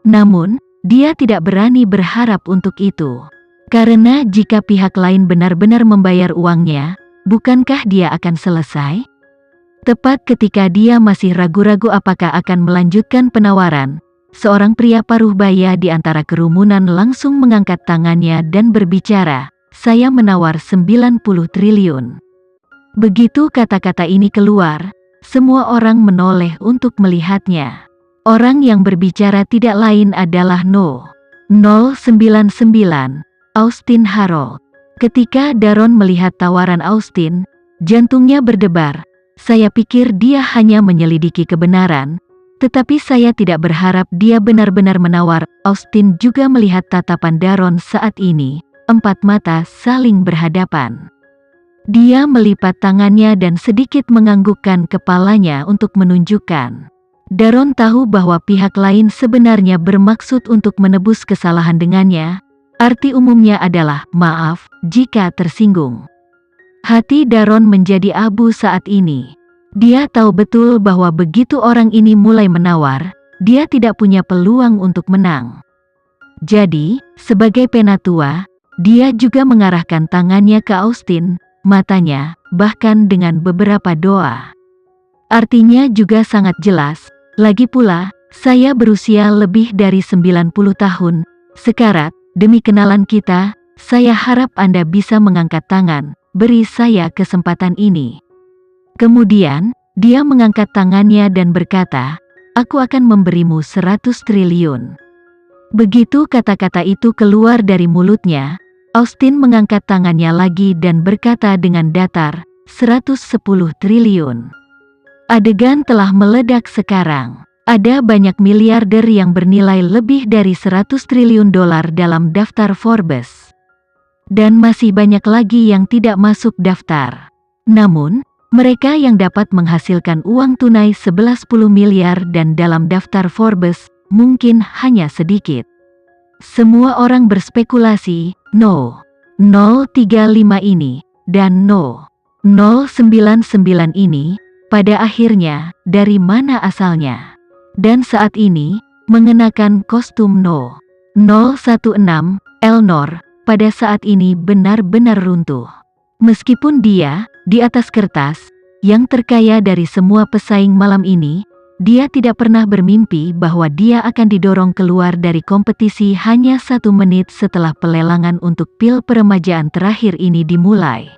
Namun, dia tidak berani berharap untuk itu. Karena jika pihak lain benar-benar membayar uangnya, bukankah dia akan selesai? Tepat ketika dia masih ragu-ragu apakah akan melanjutkan penawaran, seorang pria paruh baya di antara kerumunan langsung mengangkat tangannya dan berbicara, "Saya menawar 90 triliun." Begitu kata-kata ini keluar, semua orang menoleh untuk melihatnya. Orang yang berbicara tidak lain adalah No. 099, Austin Harold. Ketika Daron melihat tawaran Austin, jantungnya berdebar. Saya pikir dia hanya menyelidiki kebenaran, tetapi saya tidak berharap dia benar-benar menawar. Austin juga melihat tatapan Daron saat ini, empat mata saling berhadapan. Dia melipat tangannya dan sedikit menganggukkan kepalanya untuk menunjukkan. Daron tahu bahwa pihak lain sebenarnya bermaksud untuk menebus kesalahan dengannya. Arti umumnya adalah maaf jika tersinggung. Hati Daron menjadi abu saat ini. Dia tahu betul bahwa begitu orang ini mulai menawar, dia tidak punya peluang untuk menang. Jadi, sebagai penatua, dia juga mengarahkan tangannya ke Austin, matanya, bahkan dengan beberapa doa. Artinya juga sangat jelas. Lagi pula, saya berusia lebih dari 90 tahun. Sekarat, demi kenalan kita, saya harap Anda bisa mengangkat tangan, beri saya kesempatan ini. Kemudian, dia mengangkat tangannya dan berkata, "Aku akan memberimu 100 triliun." Begitu kata-kata itu keluar dari mulutnya, Austin mengangkat tangannya lagi dan berkata dengan datar, 110 triliun. Adegan telah meledak sekarang. Ada banyak miliarder yang bernilai lebih dari 100 triliun dolar dalam daftar Forbes. Dan masih banyak lagi yang tidak masuk daftar. Namun, mereka yang dapat menghasilkan uang tunai 11 miliar dan dalam daftar Forbes, mungkin hanya sedikit. Semua orang berspekulasi, No. 035 ini, dan No. 099 ini, pada akhirnya, dari mana asalnya? Dan saat ini, mengenakan kostum No. 016, Elnor, pada saat ini benar-benar runtuh. Meskipun dia, di atas kertas, yang terkaya dari semua pesaing malam ini, dia tidak pernah bermimpi bahwa dia akan didorong keluar dari kompetisi hanya 1 menit setelah pelelangan untuk pil peremajaan terakhir ini dimulai.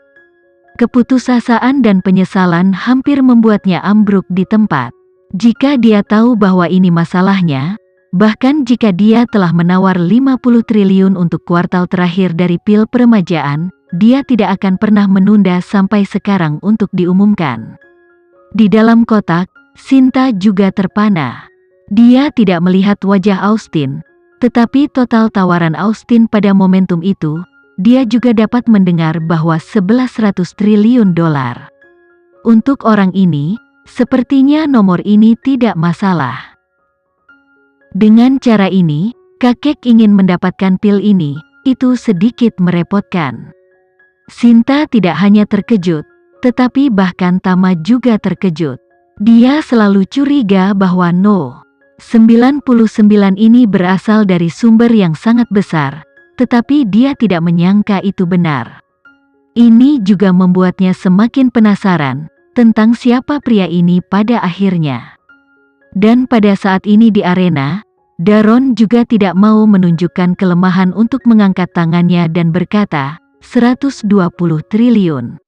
Keputusasaan dan penyesalan hampir membuatnya ambruk di tempat. Jika dia tahu bahwa ini masalahnya, bahkan jika dia telah menawar 50 triliun untuk kuartal terakhir dari pil peremajaan, dia tidak akan pernah menunda sampai sekarang untuk diumumkan. Di dalam kotak, Sinta juga terpana. Dia tidak melihat wajah Austin, tetapi total tawaran Austin pada momentum itu, dia juga dapat mendengar bahwa 1.100 triliun dolar. Untuk orang ini, sepertinya nomor ini tidak masalah. Dengan cara ini, kakek ingin mendapatkan pil ini, itu sedikit merepotkan. Sinta tidak hanya terkejut, tetapi bahkan Tama juga terkejut. Dia selalu curiga bahwa No. 99 ini berasal dari sumber yang sangat besar, tetapi dia tidak menyangka itu benar. Ini juga membuatnya semakin penasaran tentang siapa pria ini pada akhirnya. Dan pada saat ini di arena, Daron juga tidak mau menunjukkan kelemahan untuk mengangkat tangannya dan berkata, 120 triliun.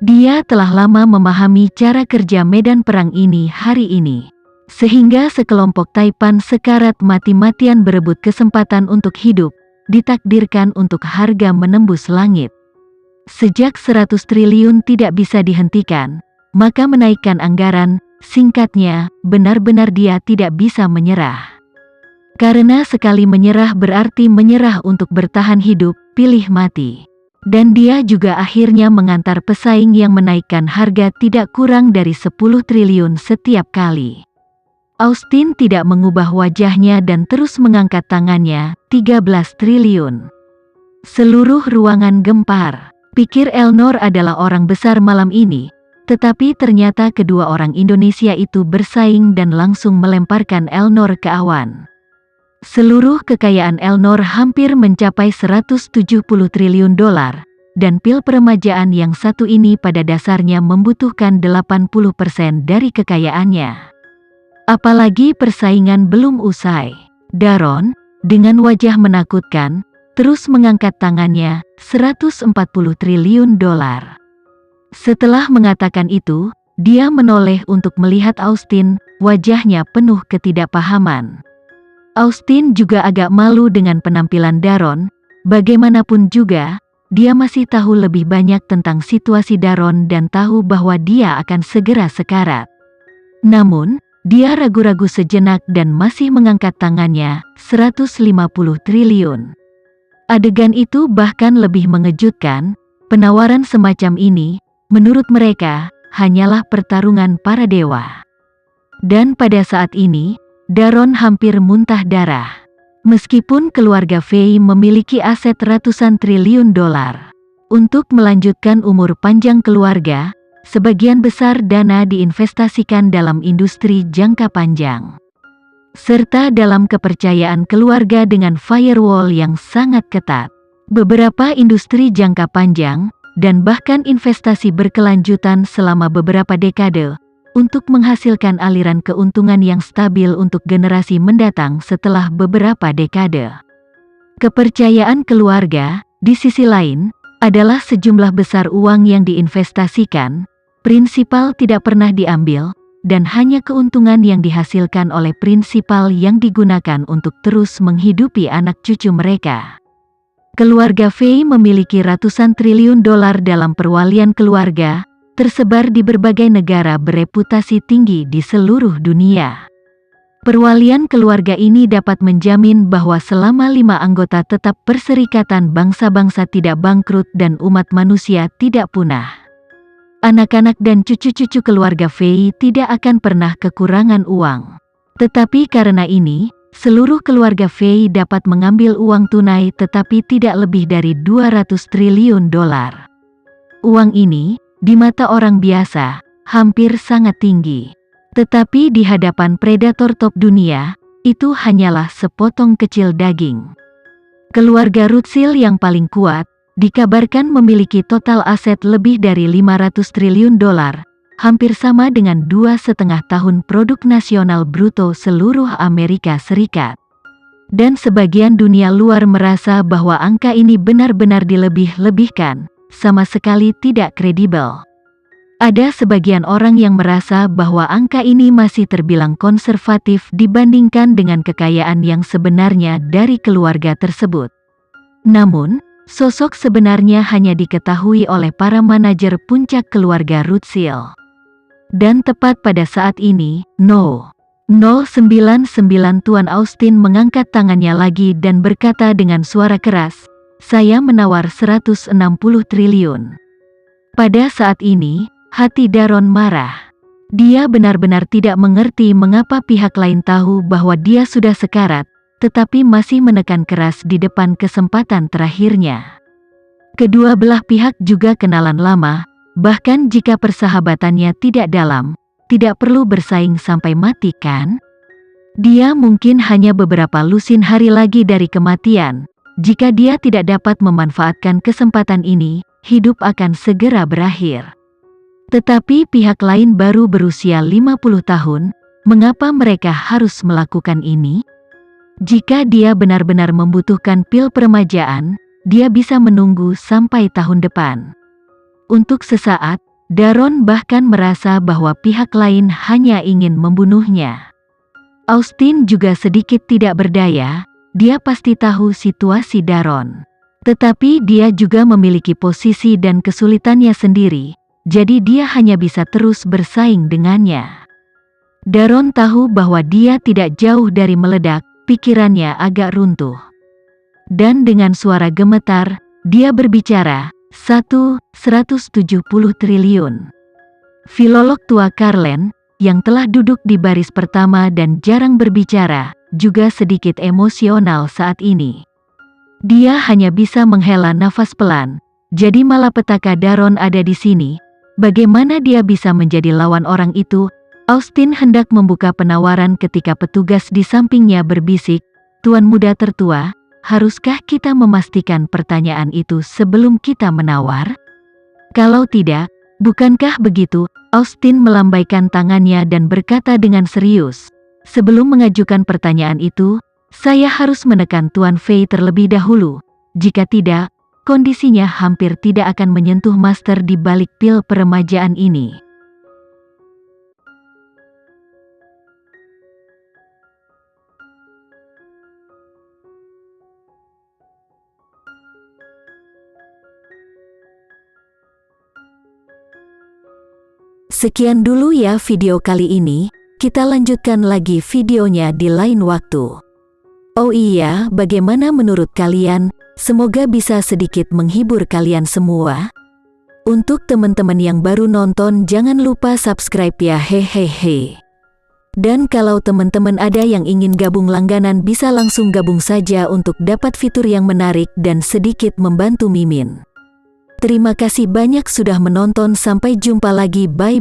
Dia telah lama memahami cara kerja medan perang ini hari ini. Sehingga sekelompok taipan sekarat mati-matian berebut kesempatan untuk hidup, ditakdirkan untuk harga menembus langit. Sejak 100 triliun tidak bisa dihentikan, maka menaikkan anggaran, singkatnya, benar-benar dia tidak bisa menyerah. Karena sekali menyerah berarti menyerah untuk bertahan hidup, pilih mati. Dan dia juga akhirnya mengantar pesaing yang menaikkan harga tidak kurang dari 10 triliun setiap kali. Austin tidak mengubah wajahnya dan terus mengangkat tangannya, 13 triliun. Seluruh ruangan gempar. Pikir Elnor adalah orang besar malam ini, tetapi ternyata kedua orang Indonesia itu bersaing dan langsung melemparkan Elnor ke awan. Seluruh kekayaan Elnor hampir mencapai 170 triliun dolar, dan pil peremajaan yang satu ini pada dasarnya membutuhkan 80% dari kekayaannya. Apalagi persaingan belum usai. Daron, dengan wajah menakutkan, terus mengangkat tangannya, 140 triliun dolar. Setelah mengatakan itu, dia menoleh untuk melihat Austin, wajahnya penuh ketidakpahaman. Austin juga agak malu dengan penampilan Daron. Bagaimanapun juga, dia masih tahu lebih banyak tentang situasi Daron dan tahu bahwa dia akan segera sekarat. Namun, dia ragu-ragu sejenak dan masih mengangkat tangannya, 150 triliun. Adegan itu bahkan lebih mengejutkan. Penawaran semacam ini, menurut mereka, hanyalah pertarungan para dewa. Dan pada saat ini, Daron hampir muntah darah. Meskipun keluarga Fei memiliki aset ratusan triliun dolar. Untuk melanjutkan umur panjang keluarga, sebagian besar dana diinvestasikan dalam industri jangka panjang. Serta dalam kepercayaan keluarga dengan firewall yang sangat ketat. Beberapa industri jangka panjang, dan bahkan investasi berkelanjutan selama beberapa dekade, untuk menghasilkan aliran keuntungan yang stabil untuk generasi mendatang setelah beberapa dekade. Kepercayaan keluarga, di sisi lain, adalah sejumlah besar uang yang diinvestasikan, prinsipal tidak pernah diambil, dan hanya keuntungan yang dihasilkan oleh prinsipal yang digunakan untuk terus menghidupi anak cucu mereka. Keluarga Fei memiliki ratusan triliun dolar dalam perwalian keluarga, tersebar di berbagai negara bereputasi tinggi di seluruh dunia. Perwalian keluarga ini dapat menjamin bahwa selama 5 anggota tetap Perserikatan Bangsa-Bangsa tidak bangkrut dan umat manusia tidak punah. Anak-anak dan cucu-cucu keluarga Fei tidak akan pernah kekurangan uang. Tetapi karena ini, seluruh keluarga Fei dapat mengambil uang tunai tetapi tidak lebih dari 200 triliun dolar. Uang ini, di mata orang biasa, hampir sangat tinggi. Tetapi di hadapan predator top dunia, itu hanyalah sepotong kecil daging. Keluarga Rothschild yang paling kuat, dikabarkan memiliki total aset lebih dari 500 triliun dolar, hampir sama dengan 2,5 tahun produk nasional bruto seluruh Amerika Serikat. Dan sebagian dunia luar merasa bahwa angka ini benar-benar dilebih-lebihkan, sama sekali tidak kredibel. Ada sebagian orang yang merasa bahwa angka ini masih terbilang konservatif dibandingkan dengan kekayaan yang sebenarnya dari keluarga tersebut. Namun, sosok sebenarnya hanya diketahui oleh para manajer puncak keluarga Rothschild. Dan tepat pada saat ini, 099 Tuan Austin mengangkat tangannya lagi dan berkata dengan suara keras, "Saya menawar 160 triliun. Pada saat ini, hati Daron marah. Dia benar-benar tidak mengerti mengapa pihak lain tahu bahwa dia sudah sekarat, tetapi masih menekan keras di depan kesempatan terakhirnya. Kedua belah pihak juga kenalan lama, bahkan jika persahabatannya tidak dalam, tidak perlu bersaing sampai mati kan? Dia mungkin hanya beberapa lusin hari lagi dari kematian. Jika dia tidak dapat memanfaatkan kesempatan ini, hidup akan segera berakhir. Tetapi pihak lain baru berusia 50 tahun, mengapa mereka harus melakukan ini? Jika dia benar-benar membutuhkan pil peremajaan, dia bisa menunggu sampai tahun depan. Untuk sesaat, Daron bahkan merasa bahwa pihak lain hanya ingin membunuhnya. Austin juga sedikit tidak berdaya. Dia pasti tahu situasi Daron. Tetapi dia juga memiliki posisi dan kesulitannya sendiri, jadi dia hanya bisa terus bersaing dengannya. Daron tahu bahwa dia tidak jauh dari meledak, pikirannya agak runtuh. Dan dengan suara gemetar, dia berbicara, 170 triliun. Filolog tua Karlen, yang telah duduk di baris pertama dan jarang berbicara, juga sedikit emosional saat ini. Dia hanya bisa menghela nafas pelan, jadi malapetaka Daron ada di sini. Bagaimana dia bisa menjadi lawan orang itu? Austin hendak membuka penawaran ketika petugas di sampingnya berbisik, Tuan muda tertua, haruskah kita memastikan pertanyaan itu sebelum kita menawar? Kalau tidak, bukankah begitu? Austin melambaikan tangannya dan berkata dengan serius, sebelum mengajukan pertanyaan itu, saya harus menekan Tuan Fei terlebih dahulu. Jika tidak, kondisinya hampir tidak akan menyentuh master di balik pil peremajaan ini. Sekian dulu ya video kali ini, kita lanjutkan lagi videonya di lain waktu. Oh iya, bagaimana menurut kalian? Semoga bisa sedikit menghibur kalian semua. Untuk teman-teman yang baru nonton jangan lupa subscribe ya hehehe. Dan kalau teman-teman ada yang ingin gabung langganan bisa langsung gabung saja untuk dapat fitur yang menarik dan sedikit membantu Mimin. Terima kasih banyak sudah menonton, sampai jumpa lagi, bye.